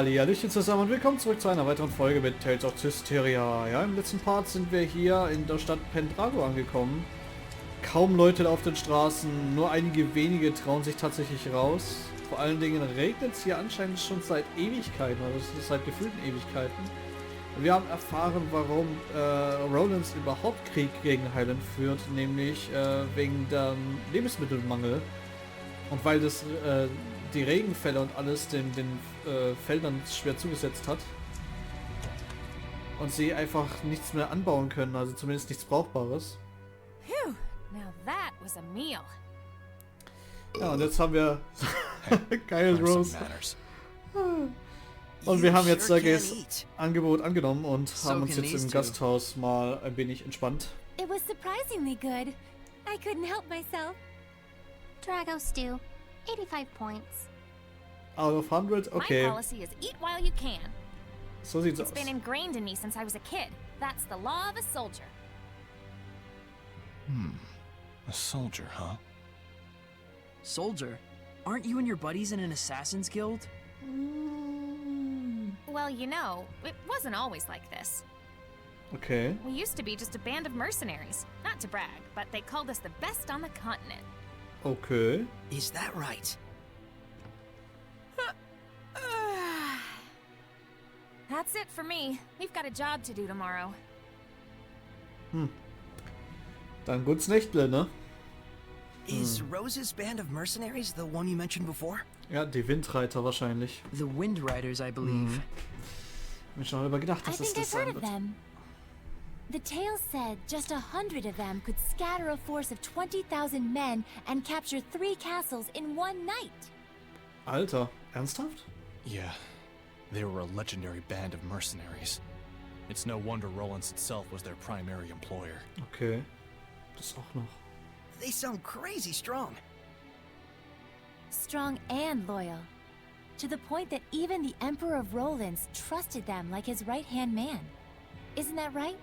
Hallihallöchen zusammen und willkommen zurück zu einer weiteren Folge mit Tales of Zestiria. Ja, im letzten Part sind wir hier in der Stadt Pendrago angekommen. Kaum Leute auf den Straßen, nur einige wenige trauen sich tatsächlich raus. Vor allen Dingen regnet es hier anscheinend schon seit Ewigkeiten, also es ist seit gefühlten Ewigkeiten. Und wir haben erfahren, warum Rollins überhaupt Krieg gegen Highland führt, nämlich wegen dem Lebensmittelmangel. Und weil das die Regenfälle und alles den Feldern schwer zugesetzt hat. Und sie einfach nichts mehr anbauen können, also zumindest nichts Brauchbares. Phew, now that was a meal. Ja, und jetzt haben wir geil Rose. Und wir haben jetzt Sergeis Angebot angenommen und haben uns jetzt im Gasthaus mal ein wenig entspannt. It was surprisingly good. I couldn't help myself. Drago stew, 85 points. Out of 100? Okay. My policy is eat while you can. So sieht's aus. It's been ingrained in me since I was a kid. That's the law of a soldier. A soldier, huh? Soldier? Aren't you and your buddies in an assassin's guild? Well, you know, it wasn't always like this. Okay. We used to be just a band of mercenaries. Not to brag, but they called us the best on the continent. Okay. Is that right? That's it for me. We've got a job to do tomorrow. Dann gut's Nächtle, ne? Is Rose's band of mercenaries the one you mentioned before? Ja, die Windreiter wahrscheinlich. The Wind Riders, I believe. Hab mir schon darüber gedacht, I dass es think das I've heard sein of wird. them. The tale said just 100 of them could scatter a force of 20,000 men and capture 3 castles in one night. Alter, ernsthaft? Yeah, they were a legendary band of mercenaries. It's no wonder Rollins itself was their primary employer. Okay. Das auch noch. They sound crazy strong. Strong and loyal. To the point that even the Emperor of Rollins trusted them like his right-hand man. Isn't that right?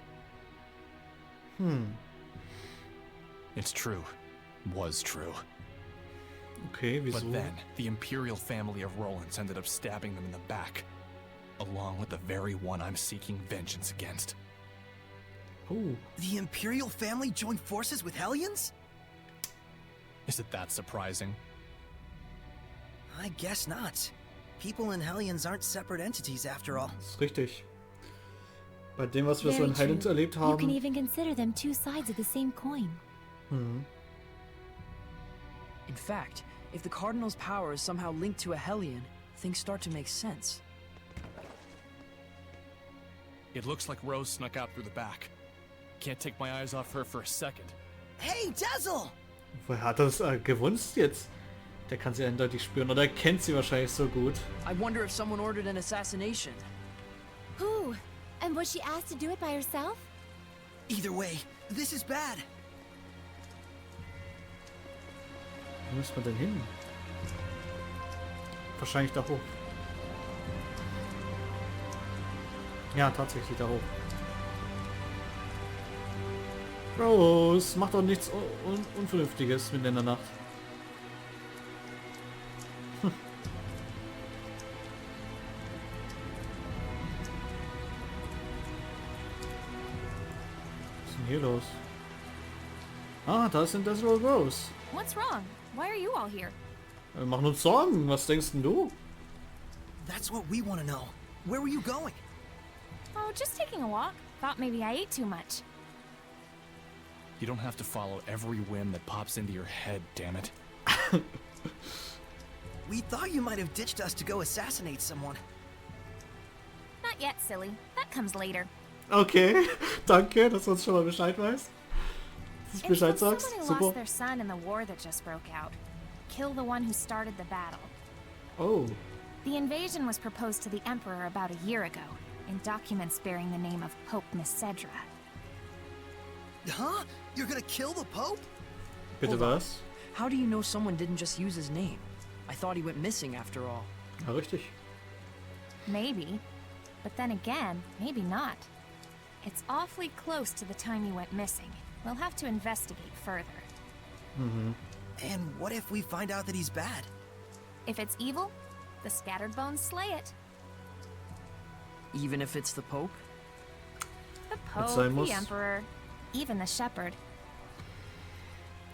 It's true. Was true. Okay, wieso? But then, the imperial family of Rollins ended up stabbing them in the back, along with the very one I'm seeking vengeance against. Oh. The Imperial family joined forces with Hellions? Is it that surprising? I guess not. People and Hellions aren't separate entities after all. Das ist richtig. Bei dem, was wir so Very in Highland true. erlebt You can haben. even consider them two sides of the same coin. In fact, if the Cardinal's power is somehow linked to a Hellion, things start to make sense. It looks like Rose snuck out through the back. Can't take my eyes off her for a second. Hey, Dazzle! Woher hat er das gewusst jetzt? Der kann sie eindeutig spüren oder er kennt sie wahrscheinlich so gut. I wonder if someone ordered an assassination. Who? And was she asked to do it by herself? Either way, this is bad. Wo müssen wir denn hin? Wahrscheinlich da hoch. Ja, tatsächlich da hoch. Rose, mach doch nichts Unvernünftiges mitten in der Nacht. Was ist denn hier los? Ah, da ist ein Desert Rose. What's wrong? Why are you all here? Wir machen uns Sorgen. Was denkst denn du? That's what we want to know. Where were you going? Oh, just taking a walk. Thought maybe I ate too much. You don't have to follow every whim that pops into your head, damn it. We thought you might have ditched us to go assassinate someone. Not yet, silly. That comes later. Okay, danke, dass du uns schon mal Bescheid weißt. Dass du It's Bescheid from sagst. someone who Super. lost their son in the war that just broke out. Kill the one who started the battle. Oh, The invasion was proposed to the Emperor about a year ago, in documents bearing the name of Pope Messedra. Huh? You're gonna kill the Pope? bitte Hold on. was? How do you know someone didn't just use his name? I thought he went missing after all. Ja, richtig. Maybe. But then again, maybe not. It's awfully close to the time he went missing. We'll have to investigate further. And what if we find out that he's bad? If it's evil, the scattered bones slay it. Even if it's the Pope? The Wenn's sein Pope, muss. the Emperor, even the Shepherd.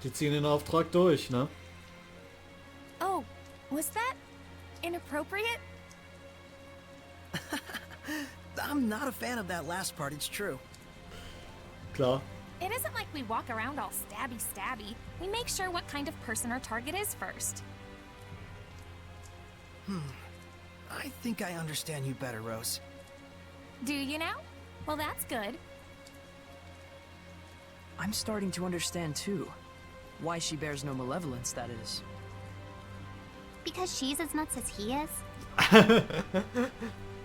Die ziehen den Auftrag durch, ne? Oh, was that inappropriate? I'm not a fan of that last part, it's true. Klar. It isn't like we walk around all stabby. We make sure what kind of person our target is first. I think I understand you better, Rose. Do you now? Well, that's good. I'm starting to understand too. Why she bears no malevolence, that is. Because she's as nuts as he is?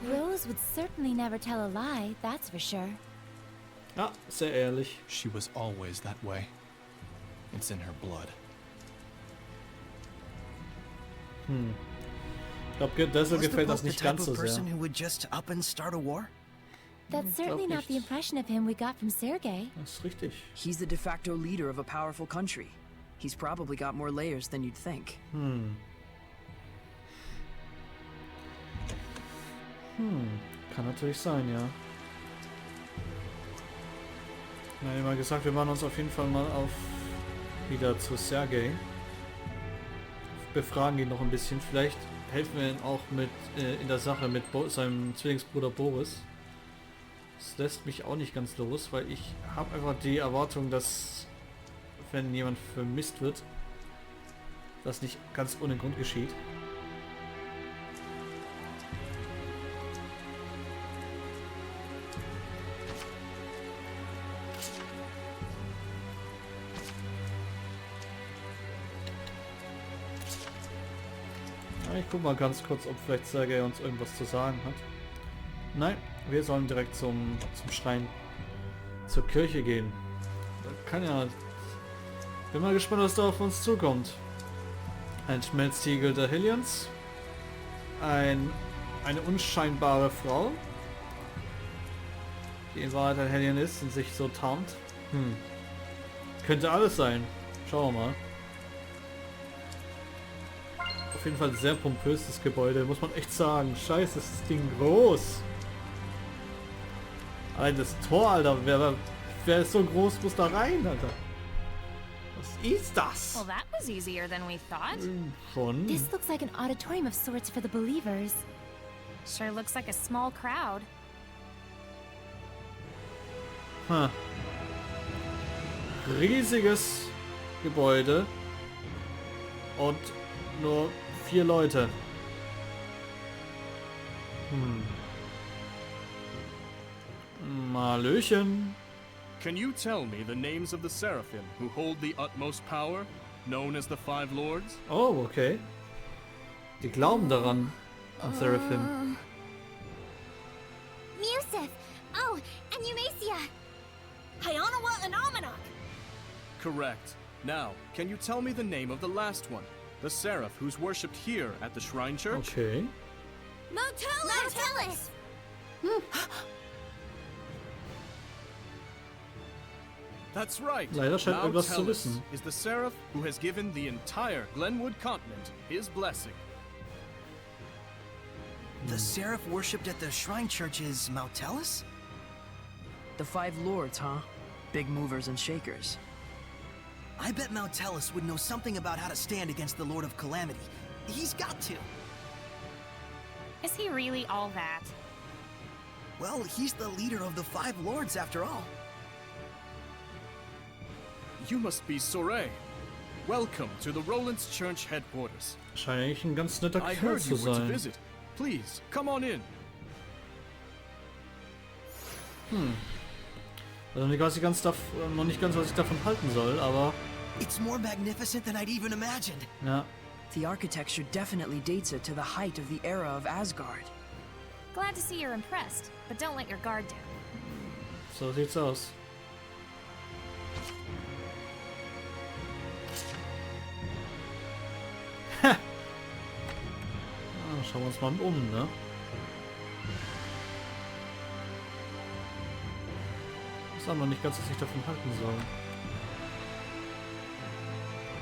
Rose would certainly never tell a lie, that's for sure. Ja, sehr ehrlich. She was always that way. It's in her blood. Ich glaube, deshalb Was the gefällt das Pope the nicht type ganz of so person sehr. who would just up and start a war? That's certainly not the nicht. impression of him we got from Sergei. Das ist richtig. He's the de facto leader of a powerful country. He's probably got more layers than you'd think. Kann natürlich sein, ja. Na, ich hab mal gesagt, wir machen uns auf jeden Fall mal auf wieder zu Sergei. Befragen ihn noch ein bisschen. Vielleicht helfen wir ihm auch mit in der Sache mit seinem Zwillingsbruder Boris. Das lässt mich auch nicht ganz los, weil ich habe einfach die Erwartung, dass wenn jemand vermisst wird, das nicht ganz ohne Grund geschieht. Ja, ich guck mal ganz kurz, ob vielleicht Sergei uns irgendwas zu sagen hat. Nein, wir sollen direkt zum Schrein, zur Kirche gehen. Da kann ja... Bin mal gespannt, was da auf uns zukommt. Ein Schmelztiegel der Hellions. Eine unscheinbare Frau, die in Wahrheit ein Hellion ist und sich so tarnt. Könnte alles sein. Schauen wir mal. Auf jeden Fall ein sehr pompöses Gebäude, muss man echt sagen. Scheiße, ist das Ding groß. Allein das Tor, Alter. Wer ist so groß, muss da rein, Alter. Was ist das? Well, that was easier than we thought. Schon. This looks like an auditorium of sorts for the believers. Sure looks like a small crowd. Ha. Riesiges Gebäude und nur 4 Leute. Malöchen. Can you tell me the names of the Seraphim who hold the utmost power, known as the Five Lords? Oh, okay. Die glauben daran, an Seraphim. Museth! Oh, and Eumacia! Hyanawa and Amanok! Correct. Now, can you tell me the name of the last one? The Seraph who's worshipped here at the Shrine Church? Okay. Motellus! That's right. Leider scheint irgendwas zu Mountellus wissen. is the Seraph who has given the entire Glenwood continent his blessing. The Seraph worshipped at the Shrine Church is Mountellus? The Five Lords, huh? Big movers and shakers. I bet Mountellus would know something about how to stand against the Lord of Calamity. He's got to. Is he really all that? Well, he's the leader of the Five Lords after all. You must be Sorey. Welcome to the Roland's Church headquarters. Scheint eigentlich ein ganz netter I Kerl heard zu you were to sein. visit. Please, come on in. Also nicht, noch nicht ganz, was ich davon halten soll, aber It's more magnificent than I'd even imagined. ja. The architecture definitely dates it to the height of the era of Asgard. Glad to see you're impressed, but don't let your guard down. So sieht's aus. Ha! Schauen wir uns mal um, ne? Ich sag noch nicht ganz, was ich davon halten soll.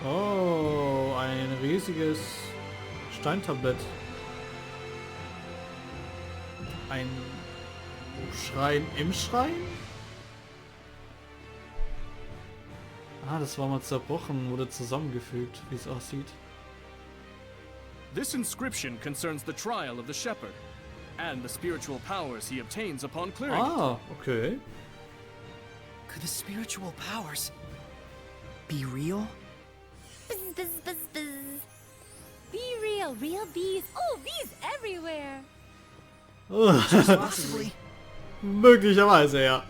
Oh, ein riesiges Steintablett. Ein Schrein im Schrein? Ah, das war mal zerbrochen oder zusammengefügt, wie es aussieht. This inscription concerns the trial of the shepherd and the spiritual powers he obtains upon clearing it. Ah, okay. Could the spiritual powers be real? Buzz, buzz, buzz, buzz. Be real, real bees. Oh, bees everywhere. Possibly. Möglicherweise, ja.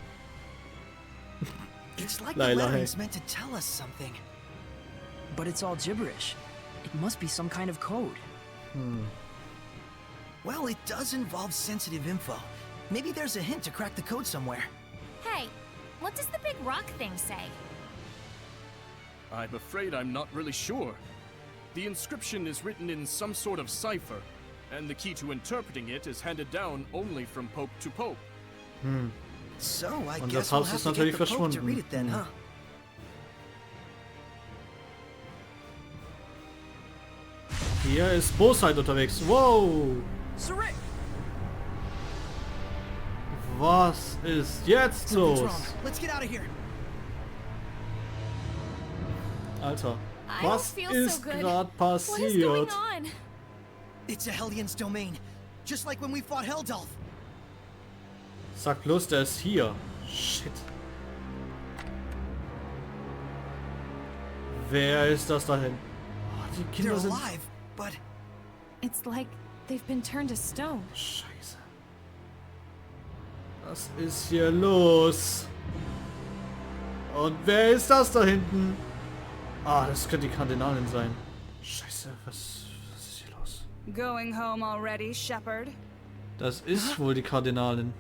It's like the Laila, lettering's meant to tell us something. But it's all gibberish. It must be some kind of code. Well, it does involve sensitive info. Maybe there's a hint to crack the code somewhere. Hey, what does the big rock thing say? I'm afraid I'm not really sure. The inscription is written in some sort of cipher, and the key to interpreting it is handed down only from pope to pope. So, I Und der guess we'll Papst have ist to natürlich get the Pope to verschwunden. read it then, huh? Hier ist Bosheit unterwegs. Wow! Sorey! Was ist jetzt Something's los? wrong. Let's get out of here. Alter, I don't was feel so ist good. gerade What is going passiert? on? It's a Hellions domain, just like when we fought Heldalf. Sag bloß, der ist hier. Shit. Wer ist das da hin? Oh, die They're Kinder sind... alive, but It's like they've been turned to stone. Scheiße. Was ist hier los? Und wer ist das da hinten? Ah, das könnte die Kardinalin sein. Scheiße, was ist hier los? Going home already, shepherd? Das ist wohl die Kardinalin.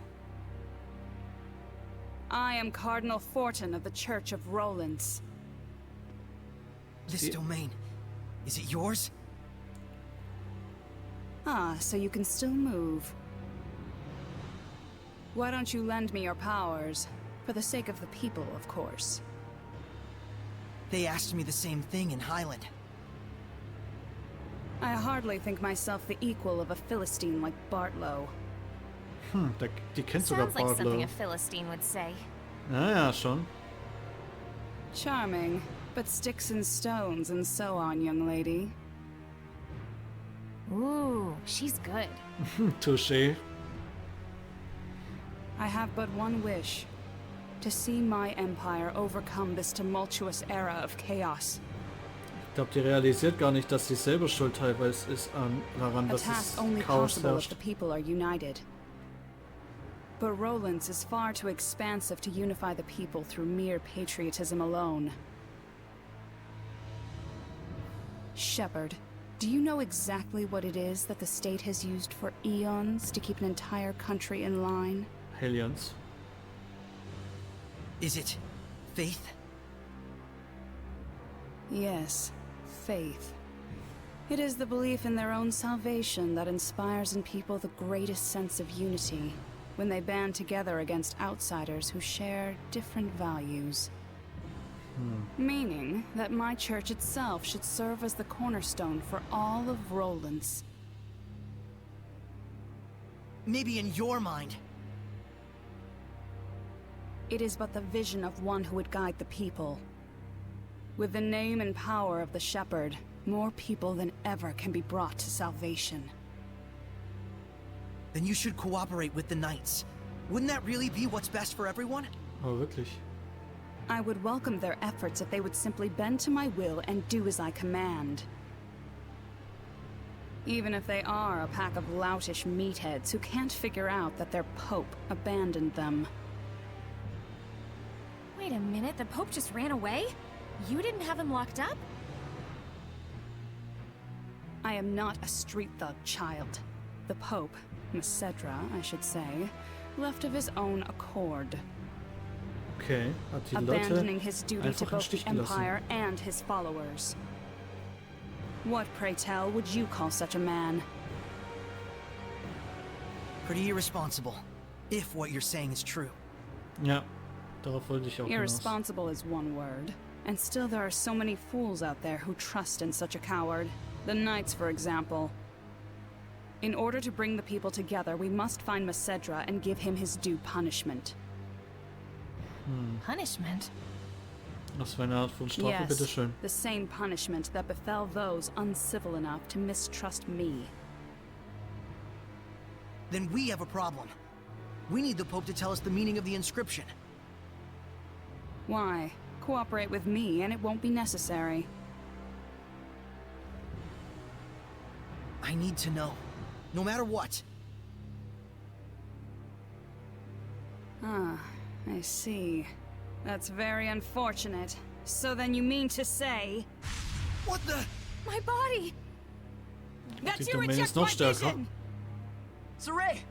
I am Cardinal Forton of the Church of Rollins. this domain, is it yours? Ah, so you can still move. Why don't you lend me your powers? For the sake of the people, of course. They asked me the same thing in Highland. I hardly think myself the equal of a Philistine like Bartlow. Die kennt sogar Sounds like something Bartlow. a Philistine would say. Naja, schon. Charming, but sticks and stones and so on, young lady. Ooh, she's good. Touché. I have but one wish. To see my empire overcome this tumultuous era of chaos. Ich glaube, die realisiert gar nicht, dass sie selber schuld teilweise ist daran, A dass task es only Chaos possible if herrscht. the people are united. But Rollins is far too expansive to unify the people through mere patriotism alone. Shepherd, do you know exactly what it is that the state has used for eons to keep an entire country in line? Hellions. Is it faith? Yes, faith. It is the belief in their own salvation that inspires in people the greatest sense of unity when they band together against outsiders who share different values. Meaning that my church itself should serve as the cornerstone for all of Rollins. Maybe in your mind. It is but the vision of one who would guide the people. With the name and power of the Shepherd, more people than ever can be brought to salvation. Then you should cooperate with the Knights. Wouldn't that really be what's best for everyone? Oh, wirklich. I would welcome their efforts if they would simply bend to my will and do as I command. Even if they are a pack of loutish meatheads who can't figure out that their Pope abandoned them. Wait a minute, the Pope just ran away? You didn't have him locked up? I am not a street thug, child. The Pope, Macedra, I should say, left of his own accord. Okay, hat die Abandoning Leute his duty to einfach im both the Stich gelassen. Empire and his followers. What, pray tell, would you call such a man? Pretty irresponsible. If what you're saying is true. Ja, darauf wollte ich auch hinaus. Irresponsible is one word. And still there are so many fools out there who trust in such a coward. The Knights, for example. In order to bring the people together, we must find Macedra and give him his due punishment. Punishment? Das wäre eine Art von Strafe, Yes, bitteschön. the same punishment that befell those uncivil enough to mistrust me. Then we have a problem. We need the Pope to tell us the meaning of the inscription. Why? Cooperate with me and it won't be necessary. I need to know. No matter what. Ah, I see. That's very unfortunate. So then you mean to say... What the? My body! Die Domäne ist noch stärker. Sorey!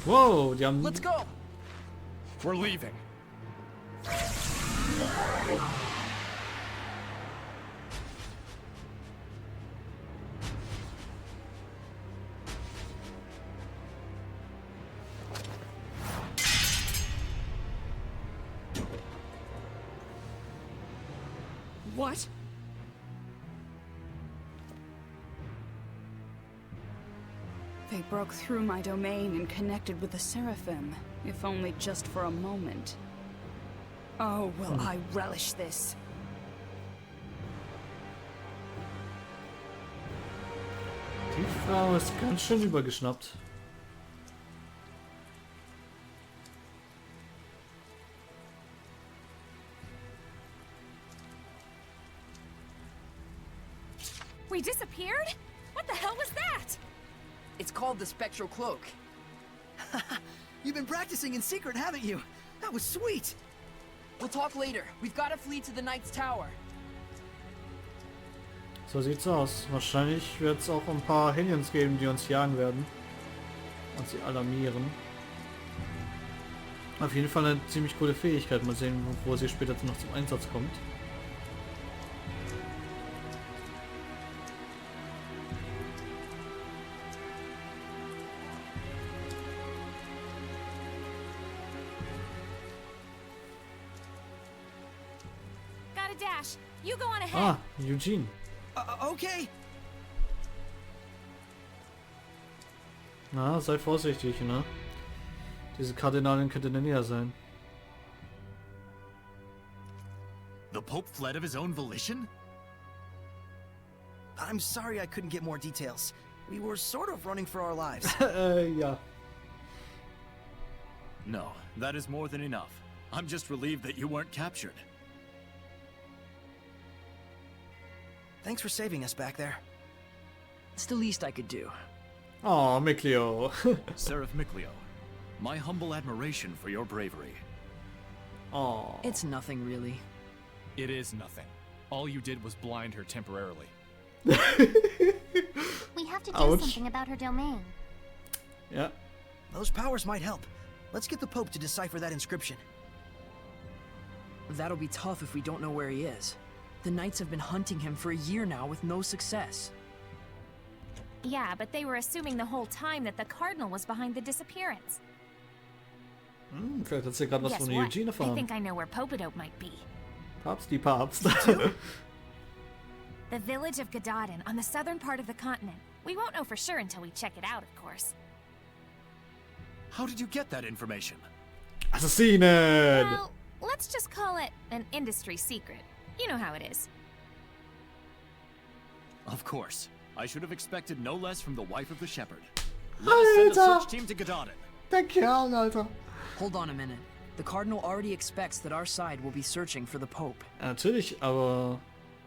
Wow, die haben... Let's go! We're leaving. What? They broke through my domain and connected with the Seraphim, if only just for a moment. Oh, will I relish this. Die Frau ist ganz schön übergeschnappt. We disappeared? What the hell was that? It's called the Spectral Cloak. You've been practicing in secret, haven't you? That was sweet. We'll talk later. We've got to flee to the Knight's Tower. So sieht's aus. Wahrscheinlich wird es auch ein paar Hellions geben, die uns jagen werden. Und sie alarmieren. Auf jeden Fall eine ziemlich coole Fähigkeit. Mal sehen, wo sie später noch zum Einsatz kommt. Gotta dash. You go on ahead. Ah, Eugene. Okay. Na, sei vorsichtig, ne? Diese Kardinalin könnte in der Nähe sein. The Pope fled of his own volition? I'm sorry I couldn't get more details. We were sort of running for our lives. Ja. No, that is more than enough. I'm just relieved that you weren't captured. Thanks for saving us back there. It's the least I could do. Oh, Mikleo. Seraph Mikleo, my humble admiration for your bravery. Oh. It's nothing, really. It is nothing. All you did was blind her temporarily. We have to do Ouch. something about her domain. Ja. Those powers might help. Let's get the Pope to decipher that inscription. That'll be tough if we don't know where he is. The Knights have been hunting him for a year now with no success. Yeah, but they were assuming the whole time that the Cardinal was behind the disappearance. Vielleicht hat sie gerade was Guess von what? Eugene I erfahren. think I know where Popadope might be. Papst, die Papst. The village of Gadaden on the southern part of the continent. We won't know for sure until we check it out, of course. How did you get that information? Assassinen! Well, let's just call it an industry secret. You know how it is. Of course. I should have expected no less from the wife of the shepherd. Let us send a Alter! search team to Gadaden. Der Kerl, Alter. Hold on a minute. The Cardinal already expects that our side will be searching for the Pope. Ja, natürlich, aber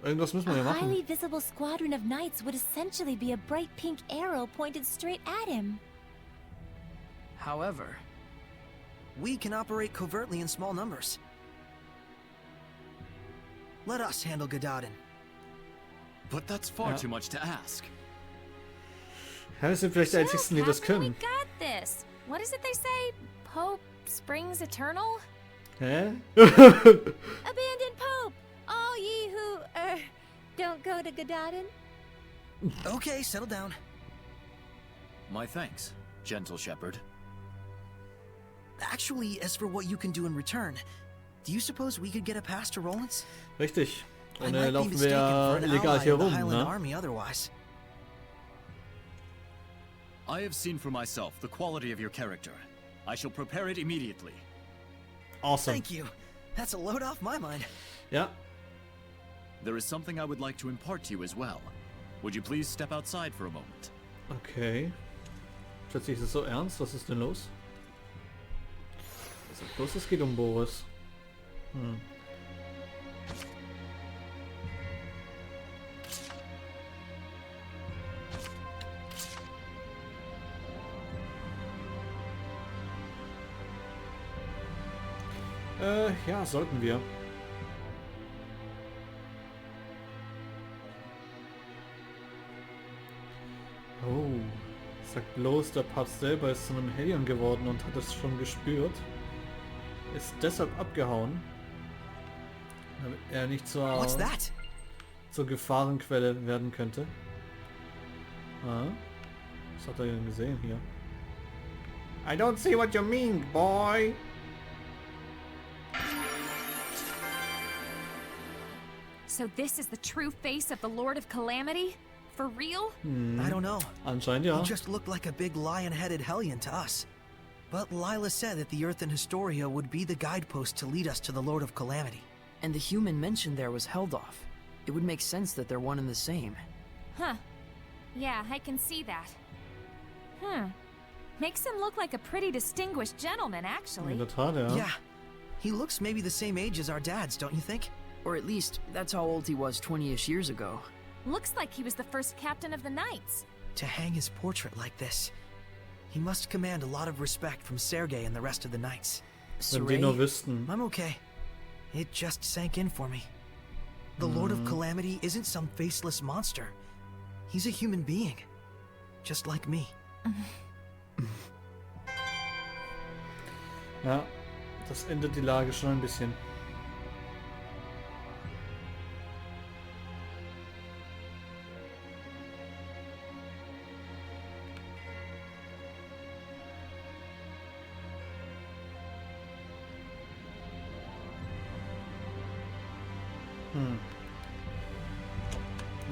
irgendwas müssen wir ja A machen. highly visible squadron of knights would essentially be a bright pink arrow pointed straight at him. However, We can operate covertly in small numbers. Let us handle Gadaden. But that's far Ja. too much to ask. Ja, wir sind vielleicht die Einzigen, die das Captain, we können. got this. What is it they say? Pope springs eternal? Hä? Abandon Pope! All ye who, don't go to Gadaden. Okay, settle down. My thanks, gentle shepherd. Actually, as for what you can do in return, do you suppose we could get a pass to Roland's? Richtig. Ohne laufen wir ja illegal hier rum, ne? I have seen for myself the quality of your character. I shall prepare it immediately. Awesome. Thank you. That's a load off my mind. Ja. There is something I would like to impart to you as well. Would you please step outside for a moment? Okay. Plötzlich ist es so ernst. Was ist denn los? Was ist los? Es geht um Boris. Hm. Ja, sollten wir. Oh, sagt bloß, der Papst selber ist zu einem Hellion geworden und hat es schon gespürt. Ist deshalb abgehauen, damit er nicht zur Gefahrenquelle werden könnte. Ah, was hat er denn gesehen hier? I don't see what you mean, boy! So this is the true face of the Lord of Calamity? For real? I don't know. Anscheinend ja. He just looked like a big lion-headed hellion to us. But Lila said that the Earth and Historia would be the guidepost to lead us to the Lord of Calamity. And the human mentioned there was held off. It would make sense that they're one and the same. Huh. Yeah, I can see that. Makes him look like a pretty distinguished gentleman, actually. In der Tat, ja. Yeah. He looks maybe the same age as our dads, don't you think? Or at least, that's how old he was 20-ish years ago. Looks like he was the first captain of the Knights. To hang his portrait like this, he must command a lot of respect from Sergei and the rest of the Knights. Wenn die nur wüssten. I'm okay. It just sank in for me. The Lord of Calamity isn't some faceless monster. He's a human being. Just like me. Ja, das ändert die Lage schon ein bisschen.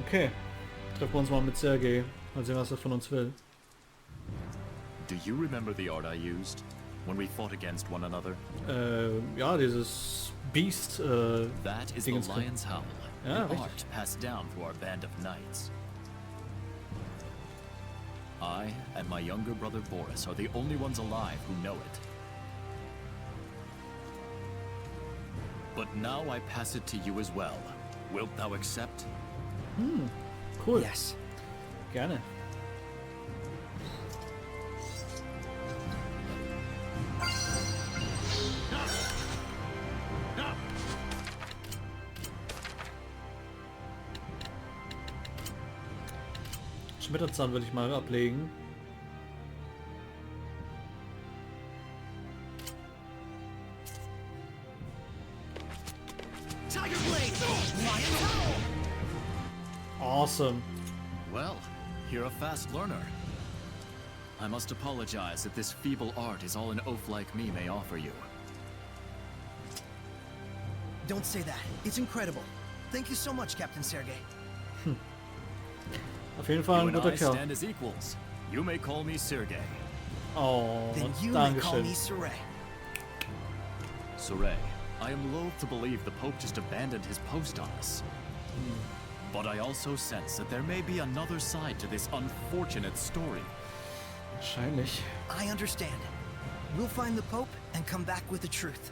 Okay, treffen wir uns mal mit Sergei. Mal sehen, was er von uns will. Do you remember the art I used when we fought against one another? Ja, dieses Beast, That is the lion's howl, Ja, an richtig. art passed down through our band of knights. I and my younger brother Boris are the only ones alive who know it. But now I pass it to you as well. Wilt thou accept? Cool. Yes. Gerne. Schmetterzahn würde ich mal ablegen. Awesome. Well, you're a fast learner. I must apologize that this feeble art is all an oaf like me may offer you. Don't say that. It's incredible. Thank you so much, Captain Sergei. Auf jeden Fall You ein and guter I Kerl. stand as equals. You may call me Sergei. Oh, Then you may call Dankeschön. me Sorey. Sorey, I am loath to believe the Pope just abandoned his post on us. But I also sense that there may be another side to this unfortunate story. Wahrscheinlich. I understand. We'll find the Pope and come back with the truth.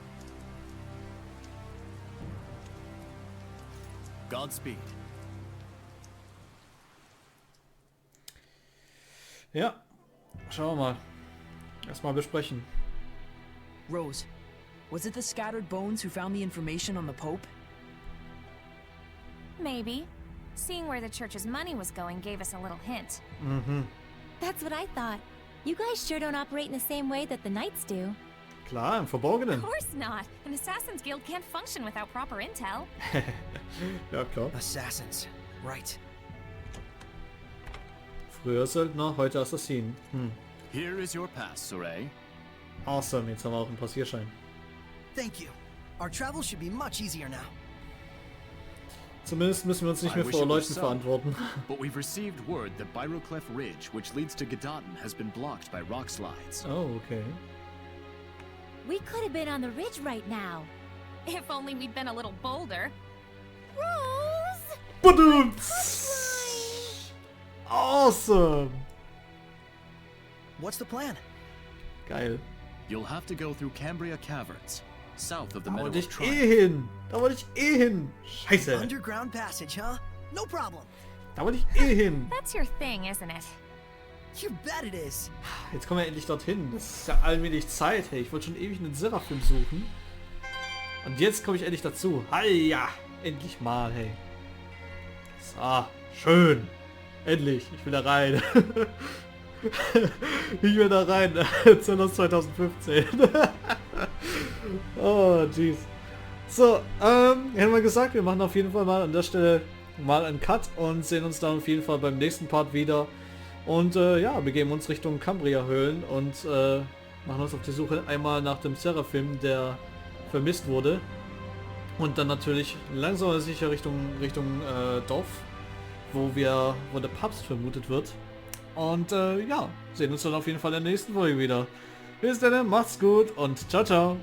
Godspeed. Ja, schauen wir mal. Erstmal besprechen. Rose, was it the scattered bones who found the information on the Pope? Maybe. Seeing where the church's money was going gave us a little hint. That's what I thought. You guys sure don't operate in the same way that the Knights do. Klar, im Verborgenen. Of course not. An Assassin's Guild can't function without proper intel. Ja, klar. Assassins. Right. Früher Söldner, heute Assassin. Here is your pass, Sorey. Awesome, jetzt haben wir auch einen Passierschein. Thank you. Our travel should be much easier now. Zumindest müssen wir uns nicht mehr vor Leuten verantworten. But we've received word that Byroclef Ridge, which leads to Gedaten, has been blocked by rock slides. Oh, okay. We could have been on the ridge right now. If only we'd been a little bolder. Rose! Badumts! Awesome! What's the plan? Geil. You'll have to go through Cambria Caverns, south of the Da Meadow wollte of ich Triumph. hin! Da wollte ich hin! Scheiße! Underground passage, huh? No problem. Da wollte ich hin! That's your thing, isn't it? You bet it is. Jetzt kommen wir endlich dorthin. Das ist ja allmählich Zeit, hey. Ich wollte schon ewig einen Seraphim suchen. Und jetzt komme ich endlich dazu. Ja, endlich mal, hey. So, schön. Endlich, ich will da rein. Ich will da rein. Aus 2015. Oh, jeez. So, hätten wir gesagt, wir machen auf jeden Fall mal an der Stelle mal einen Cut und sehen uns dann auf jeden Fall beim nächsten Part wieder. Und ja, begeben uns Richtung Cambria-Höhlen und machen uns auf die Suche einmal nach dem Seraphim, der vermisst wurde. Und dann natürlich langsam aber sicher Richtung Dorf, wo der Papst vermutet wird. Und ja, sehen uns dann auf jeden Fall in der nächsten Folge wieder. Bis dann, macht's gut und ciao, ciao.